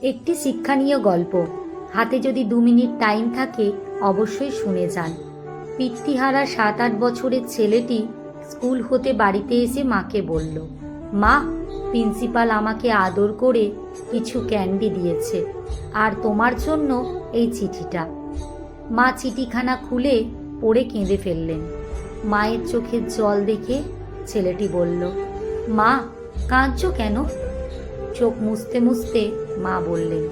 একটি শিক্ষণীয় গল্প। হাতে যদি 2 মিনিট টাইম থাকে অবশ্যই শুনে যান। পিতৃহারা 7-8 বছরের ছেলেটি স্কুল হতে বাড়িতে এসে মাকে বলল, মা, প্রিন্সিপাল আমাকে আদর করে কিছু ক্যান্ডি দিয়েছে, আর তোমার জন্য এই চিঠিটা। মা চিঠিখানা খুলে পড়ে কেঁদে ফেললেন। মায়ের চোখের জল দেখে ছেলেটি বলল, মা, কাঁদছো কেন? চোখ মুছতে মুছতে মা বললেন,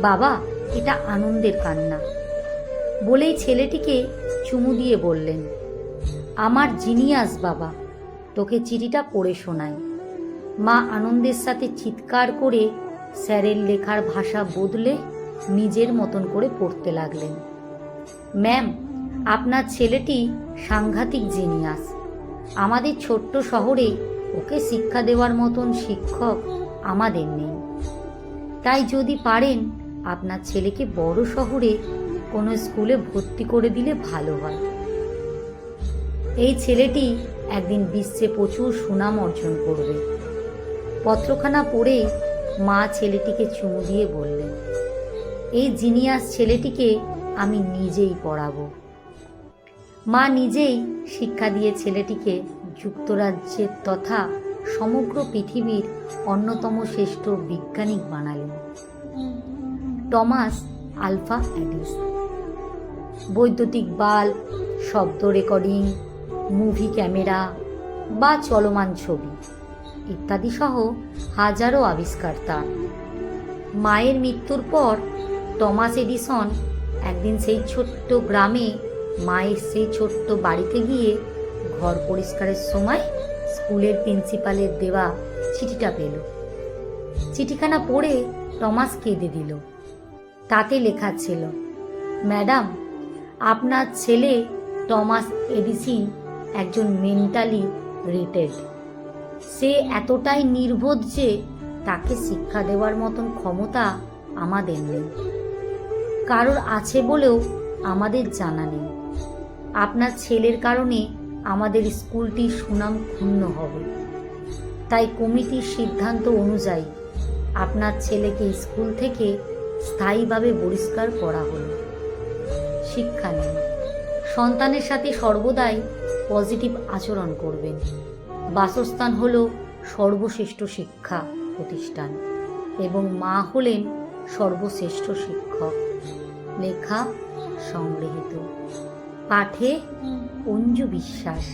বাবা, এটা আনন্দের কান্না। বলেই ছেলেটিকে চুমু দিয়ে বললেন, আমার জিনিয়াস বাবা, তোকে চিঠিটা পড়ে শোনাই। মা আনন্দের সাথে চিৎকার করে স্যারের লেখার ভাষা বদলে নিজের মতন করে পড়তে লাগলেন। ম্যাম, আপনার ছেলেটি সাংঘাতিক জিনিয়াস। আমাদের ছোট্ট শহরে ওকে শিক্ষা দেওয়ার মতন শিক্ষক আমাদের নেই। তাই যদি পারেন আপনার ছেলেকে বড় শহরে কোনো স্কুলে ভর্তি করে দিলে ভালো হয়। এই ছেলেটি একদিন বিশ্বে প্রচুর সুনাম অর্জন করবে। পত্রখানা পড়ে মা ছেলেটিকে চুমু দিয়ে বললেন, এই জিনিয়াস ছেলেটিকে আমি নিজেই পড়াবো। মা নিজেই শিক্ষা দিয়ে ছেলেটিকে যুক্তরাজ্যের তথা সমগ্র পৃথিবীর অন্যতম শ্রেষ্ঠ বিজ্ঞানী বানালেন। Thomas Alva Edison. বৈদ্যুতিক বাল্ব, শব্দ রেকর্ডিং, মুভি ক্যামেরা বা চলমান ছবি ইত্যাদি সহ হাজারো আবিষ্কার তার। মায়ের মৃত্যুর পর টমাস এডিসন একদিন সেই ছোট্ট গ্রামে মায়ের সেই ছোট্ট বাড়িতে গিয়ে ঘর পরিষ্কারের সময় স্কুলের প্রিন্সিপালের দেওয়া চিঠিটা পেল। চিঠিখানা পড়ে টমাস কেঁদে দিল। তাতে লেখা ছিল, ম্যাডাম, আপনার ছেলে টমাস এডিসন একজন মেন্টালি রিটার্ড। সে এতটাই নির্বোধ যে তাকে শিক্ষা দেওয়ার মতন ক্ষমতা আমাদের নেই। কারোর আছে বলেও আমাদের জানা নেই। আপনার ছেলের কারণে আমাদের স্কুলটির সুনাম ক্ষুণ্ণ হবে। তাই কমিটির সিদ্ধান্ত অনুযায়ী আপনার ছেলেকে স্কুল থেকে স্থায়ীভাবে বহিষ্কার করা হলো। শিক্ষা নিন। সন্তানের সাথে সর্বদাই পজিটিভ আচরণ করবেন। বাসস্থান হলো সর্বশ্রেষ্ঠ শিক্ষা প্রতিষ্ঠান এবং মা হলেন সর্বশ্রেষ্ঠ শিক্ষক। লেখা সংগৃহীত। পাঠে অঞ্জু বিশ্বাস।